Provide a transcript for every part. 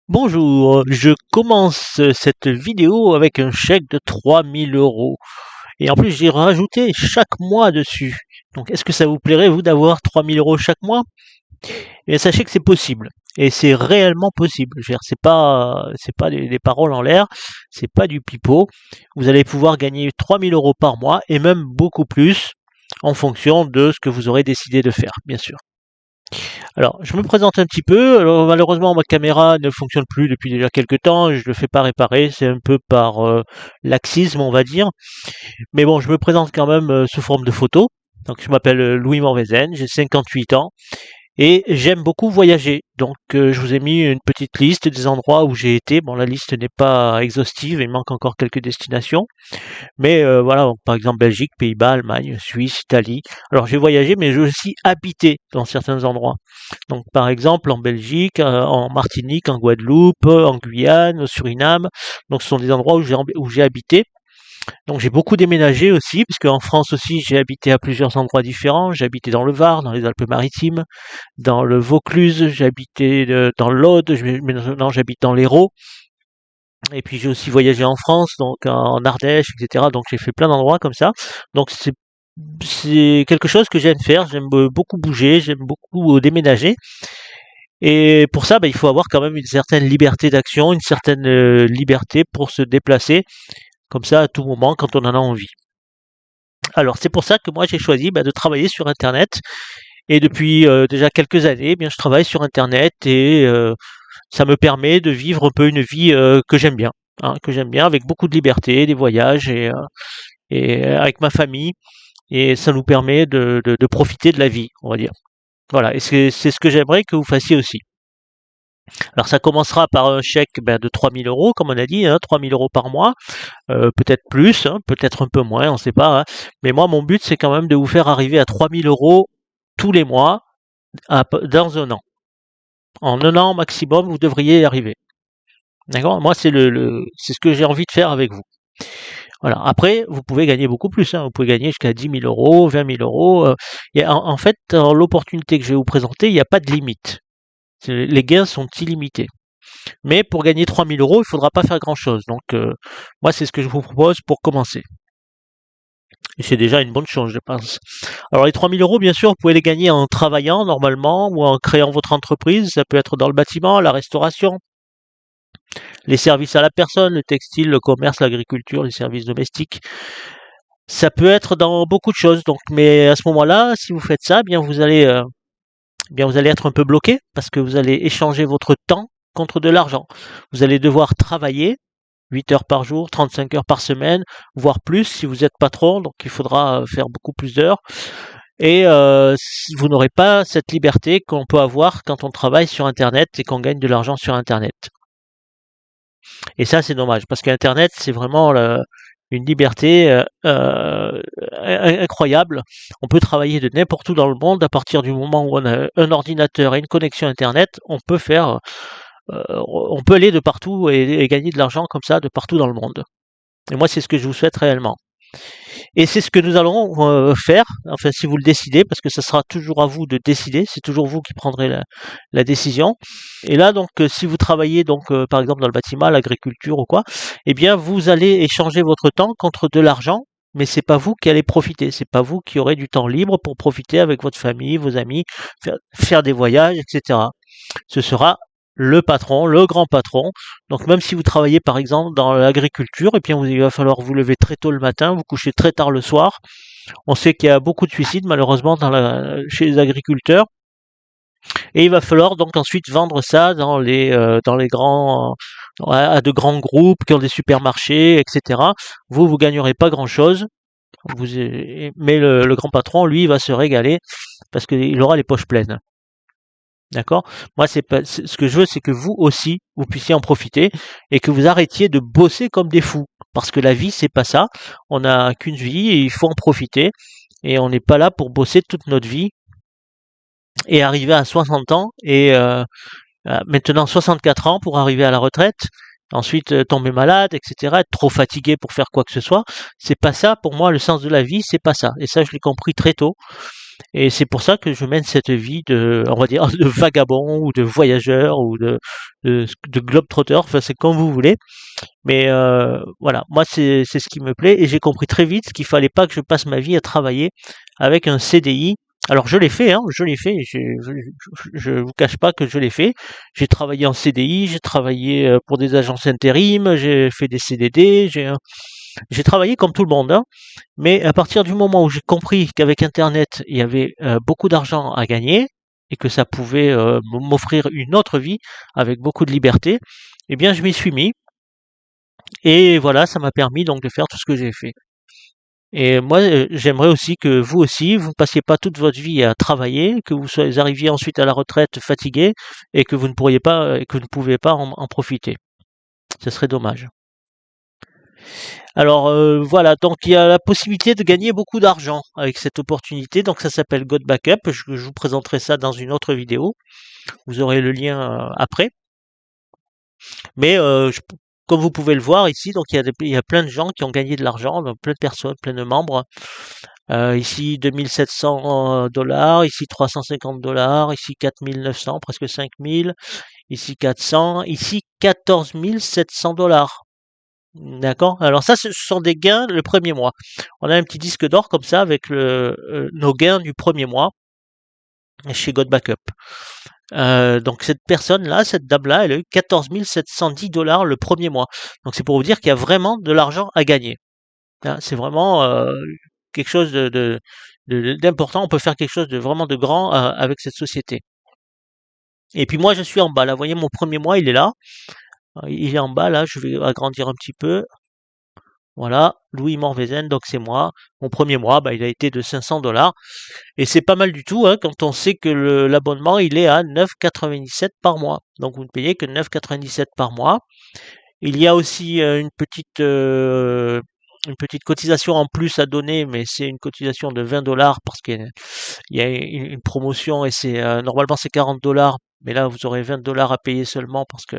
Bonjour, je commence cette vidéo avec un chèque de 3 000 € et en plus j'ai rajouté chaque mois dessus. Donc est-ce que ça vous plairait vous d'avoir 3 000 € chaque mois? Et sachez que c'est possible et c'est réellement possible. Je veux dire, c'est pas des paroles en l'air, c'est pas du pipeau. Vous allez pouvoir gagner 3 000 € par mois et même beaucoup plus en fonction de ce que vous aurez décidé de faire, bien sûr. Alors, je me présente un petit peu. Alors, malheureusement, ma caméra ne fonctionne plus depuis déjà quelques temps. Je ne le fais pas réparer. C'est un peu par laxisme, on va dire. Mais bon, je me présente quand même sous forme de photo. Donc, je m'appelle Louis Morvezen. J'ai 58 ans. Et j'aime beaucoup voyager. Donc, je vous ai mis une petite liste des endroits où j'ai été. Bon, la liste n'est pas exhaustive. Il manque encore quelques destinations. Mais voilà, donc, par exemple Belgique, Pays-Bas, Allemagne, Suisse, Italie. Alors j'ai voyagé, mais j'ai aussi habité dans certains endroits. Donc par exemple en Belgique, en Martinique, en Guadeloupe, en Guyane, au Suriname. Donc ce sont des endroits où j'ai habité. Donc j'ai beaucoup déménagé aussi, puisque en France aussi j'ai habité à plusieurs endroits différents. J'ai habité dans le Var, dans les Alpes-Maritimes, dans le Vaucluse, j'ai habité dans l'Aude, maintenant j'habite dans l'Hérault. Et puis j'ai aussi voyagé en France, donc en Ardèche, etc. Donc j'ai fait plein d'endroits comme ça. Donc c'est quelque chose que j'aime faire. J'aime beaucoup bouger, j'aime beaucoup déménager. Et pour ça, il faut avoir quand même une certaine liberté d'action, une certaine liberté pour se déplacer comme ça à tout moment quand on en a envie. Alors c'est pour ça que moi j'ai choisi de travailler sur Internet. Et depuis déjà quelques années, je travaille sur Internet et ça me permet de vivre un peu une vie que j'aime bien, hein, que j'aime bien, avec beaucoup de liberté, des voyages et avec ma famille. Et ça nous permet de profiter de la vie, on va dire. Voilà, et c'est ce que j'aimerais que vous fassiez aussi. Alors ça commencera par un chèque de 3 000 €, comme on a dit, hein, 3 000 € par mois, peut-être plus, hein, peut-être un peu moins, on ne sait pas. Hein. Mais moi, mon but, c'est quand même de vous faire arriver à 3 000 € tous les mois dans un an. En un an maximum, vous devriez y arriver. D'accord? Moi, c'est ce que j'ai envie de faire avec vous. Voilà. Après, vous pouvez gagner beaucoup plus. Hein. Vous pouvez gagner jusqu'à 10 000 €, 20 000 €. Et en fait, dans l'opportunité que je vais vous présenter, il n'y a pas de limite. Les gains sont illimités. Mais pour gagner 3 000 €, il ne faudra pas faire grand-chose. Donc, moi, c'est ce que je vous propose pour commencer. Et c'est déjà une bonne chose, je pense. Alors, les 3 000 €, bien sûr, vous pouvez les gagner en travaillant normalement ou en créant votre entreprise. Ça peut être dans le bâtiment, la restauration, les services à la personne, le textile, le commerce, l'agriculture, les services domestiques. Ça peut être dans beaucoup de choses. Donc, mais à ce moment-là, si vous faites ça, vous allez être un peu bloqué parce que vous allez échanger votre temps contre de l'argent. Vous allez devoir travailler 8 heures par jour, 35 heures par semaine, voire plus si vous êtes patron. Donc, il faudra faire beaucoup plus d'heures. Et si vous n'aurez pas cette liberté qu'on peut avoir quand on travaille sur Internet et qu'on gagne de l'argent sur Internet. Et ça, c'est dommage, parce qu'Internet, c'est vraiment une liberté incroyable. On peut travailler de n'importe où dans le monde à partir du moment où on a un ordinateur et une connexion Internet. On peut aller de partout et gagner de l'argent comme ça de partout dans le monde. Et moi, c'est ce que je vous souhaite réellement. Et c'est ce que nous allons faire, enfin si vous le décidez, parce que ce sera toujours à vous de décider, c'est toujours vous qui prendrez la décision. Et là, donc, si vous travaillez, donc, par exemple, dans le bâtiment, l'agriculture ou quoi, eh bien, vous allez échanger votre temps contre de l'argent, mais c'est pas vous qui allez profiter, c'est pas vous qui aurez du temps libre pour profiter avec votre famille, vos amis, faire des voyages, etc. Ce sera le patron, le grand patron. Donc même si vous travaillez par exemple dans l'agriculture, et bien il va falloir vous lever très tôt le matin, vous coucher très tard le soir. On sait qu'il y a beaucoup de suicides malheureusement chez les agriculteurs. Et il va falloir donc ensuite vendre ça dans les grands à de grands groupes qui ont des supermarchés, etc. Vous gagnerez pas grand chose. Mais le grand patron, lui, il va se régaler parce qu'il aura les poches pleines. D'accord? Moi, ce que je veux, c'est que vous aussi, vous puissiez en profiter et que vous arrêtiez de bosser comme des fous. Parce que la vie, c'est pas ça. On n'a qu'une vie et il faut en profiter. Et on n'est pas là pour bosser toute notre vie et arriver à 60 ans et maintenant 64 ans pour arriver à la retraite ensuite tomber malade, etc., être trop fatigué pour faire quoi que ce soit. C'est pas ça, pour moi, le sens de la vie, c'est pas ça. Et ça, je l'ai compris très tôt. Et c'est pour ça que je mène cette vie de, on va dire, de vagabond ou de voyageur ou de globe-trotter, enfin c'est comme vous voulez. Mais voilà, moi c'est ce qui me plaît et j'ai compris très vite qu'il fallait pas que je passe ma vie à travailler avec un CDI. Alors je l'ai fait, hein, je l'ai fait. Je vous cache pas que je l'ai fait. J'ai travaillé en CDI, j'ai travaillé pour des agences intérim, j'ai fait des CDD, j'ai travaillé comme tout le monde, hein. Mais à partir du moment où j'ai compris qu'avec Internet, il y avait beaucoup d'argent à gagner et que ça pouvait m'offrir une autre vie avec beaucoup de liberté, eh bien, je m'y suis mis. Et voilà, ça m'a permis donc de faire tout ce que j'ai fait. Et moi, j'aimerais aussi que vous aussi, vous ne passiez pas toute votre vie à travailler, que vous soyez arriviez ensuite à la retraite fatigué et que vous ne pourriez pas, et que vous ne pouvez pas en profiter. Ce serait dommage. Alors voilà, donc il y a la possibilité de gagner beaucoup d'argent avec cette opportunité. Donc ça s'appelle God Backup. Je vous présenterai ça dans une autre vidéo. Vous aurez le lien après. Mais comme vous pouvez le voir ici, donc il y a plein de gens qui ont gagné de l'argent, donc plein de personnes, plein de membres. Ici 2700 dollars, ici 350 dollars, ici 4900, presque 5000, ici 400, ici 14 700 dollars. D'accord. Alors ça, ce sont des gains le premier mois. On a un petit disque d'or comme ça avec nos gains du premier mois chez God Backup. Donc cette personne-là, cette dame-là, elle a eu 14 710 dollars le premier mois. Donc c'est pour vous dire qu'il y a vraiment de l'argent à gagner. Hein, c'est vraiment quelque chose d'important. On peut faire quelque chose de vraiment de grand avec cette société. Et puis moi, je suis en bas. Là, vous voyez, mon premier mois, il est là. Il est en bas, là. Je vais agrandir un petit peu. Voilà, Louis Morvezen, donc c'est moi. Mon premier mois, bah, il a été de 500 dollars. Et c'est pas mal du tout, hein, quand on sait que l'abonnement, il est à 9,97 par mois. Donc vous ne payez que 9,97 par mois. Il y a aussi une petite cotisation en plus à donner, mais c'est une cotisation de 20 dollars parce qu'il y a une promotion et c'est normalement c'est 40 dollars, mais là vous aurez 20 dollars à payer seulement parce que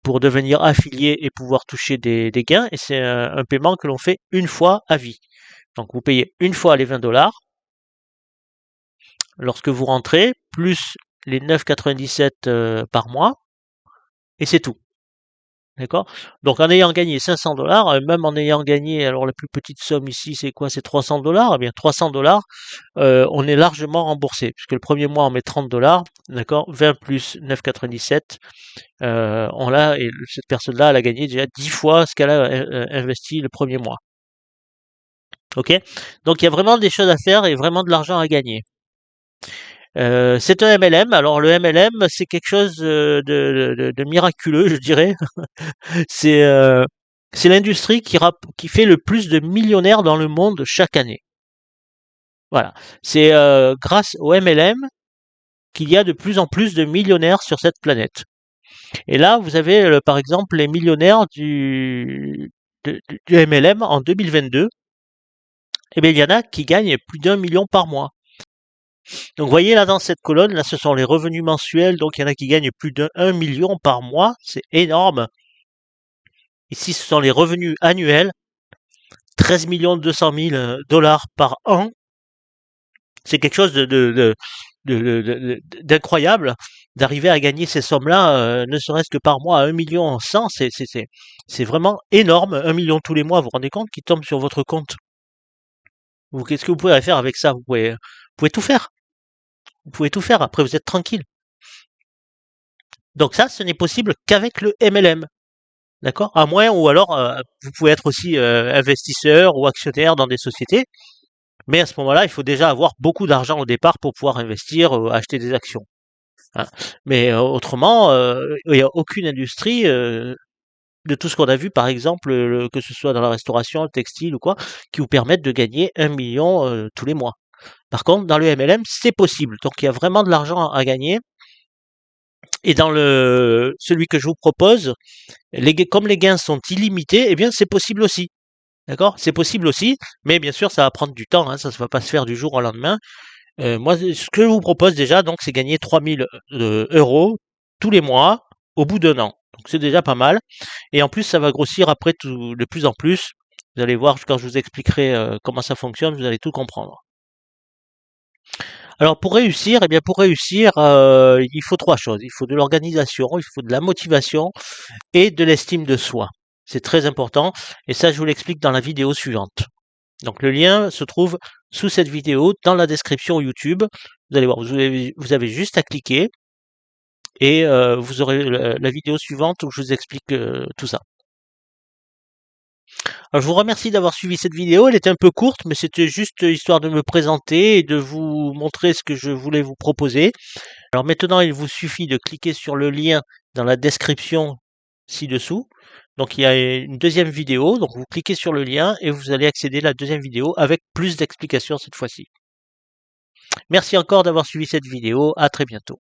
pour devenir affilié et pouvoir toucher des gains. Et c'est un paiement que l'on fait une fois à vie. Donc vous payez une fois les 20 dollars lorsque vous rentrez, plus les 9,97 par mois, et c'est tout. D'accord. Donc en ayant gagné 500 dollars, même en ayant gagné, alors la plus petite somme ici, c'est quoi? C'est 300 dollars. Eh bien 300 dollars, on est largement remboursé, puisque le premier mois on met 30 dollars, d'accord, 20 plus 9,97, on l'a, et cette personne-là, elle a gagné déjà 10 fois ce qu'elle a investi le premier mois. Ok. Donc il y a vraiment des choses à faire et vraiment de l'argent à gagner. C'est un MLM. Alors le MLM, c'est quelque chose de miraculeux, je dirais. C'est c'est l'industrie qui fait le plus de millionnaires dans le monde chaque année. Voilà. C'est grâce au MLM qu'il y a de plus en plus de millionnaires sur cette planète. Et là, vous avez par exemple les millionnaires du MLM en 2022. Eh bien, il y en a qui gagnent plus d'1 million par mois. Donc, vous voyez là dans cette colonne, là, ce sont les revenus mensuels. Donc, il y en a qui gagnent plus d'1 million par mois. C'est énorme. Ici, ce sont les revenus annuels. 13 200 000 dollars par an. C'est quelque chose d'incroyable d'arriver à gagner ces sommes-là, ne serait-ce que par mois à 1 million 100. C'est vraiment énorme. 1 million tous les mois, vous vous rendez compte, qui tombe sur votre compte. Qu'est-ce que vous pouvez faire avec ça? Vous pouvez tout faire. Vous pouvez tout faire. Après, vous êtes tranquille. Donc ça, ce n'est possible qu'avec le MLM. D'accord? À moins, ou alors, vous pouvez être aussi investisseur ou actionnaire dans des sociétés. Mais à ce moment-là, il faut déjà avoir beaucoup d'argent au départ pour pouvoir investir, acheter des actions. Hein. Mais autrement, il n'y a aucune industrie de tout ce qu'on a vu, par exemple, que ce soit dans la restauration, le textile ou quoi, qui vous permettent de gagner 1 million tous les mois. Par contre, dans le MLM, c'est possible. Donc, il y a vraiment de l'argent à gagner. Et dans celui que je vous propose, comme les gains sont illimités, eh bien, c'est possible aussi. D'accord? C'est possible aussi, mais bien sûr, ça va prendre du temps, hein, ça ne va pas se faire du jour au lendemain. Moi, ce que je vous propose déjà, donc, c'est gagner 3000 euros tous les mois au bout d'1 an. Donc Donc c'est déjà pas mal. Et en plus, ça va grossir après de plus en plus. Vous allez voir quand je vous expliquerai comment ça fonctionne, vous allez tout comprendre. Alors pour réussir, eh bien pour réussir, il faut trois choses. Il faut de l'organisation, il faut de la motivation et de l'estime de soi. C'est très important et ça je vous l'explique dans la vidéo suivante. Donc le lien se trouve sous cette vidéo dans la description YouTube. Vous allez voir, vous avez juste à cliquer et vous aurez la vidéo suivante où je vous explique tout ça. Alors, je vous remercie d'avoir suivi cette vidéo. Elle était un peu courte, mais c'était juste histoire de me présenter et de vous montrer ce que je voulais vous proposer. Alors maintenant, il vous suffit de cliquer sur le lien dans la description ci-dessous. Donc il y a une deuxième vidéo, donc vous cliquez sur le lien et vous allez accéder à la deuxième vidéo avec plus d'explications cette fois-ci. Merci encore d'avoir suivi cette vidéo, à très bientôt.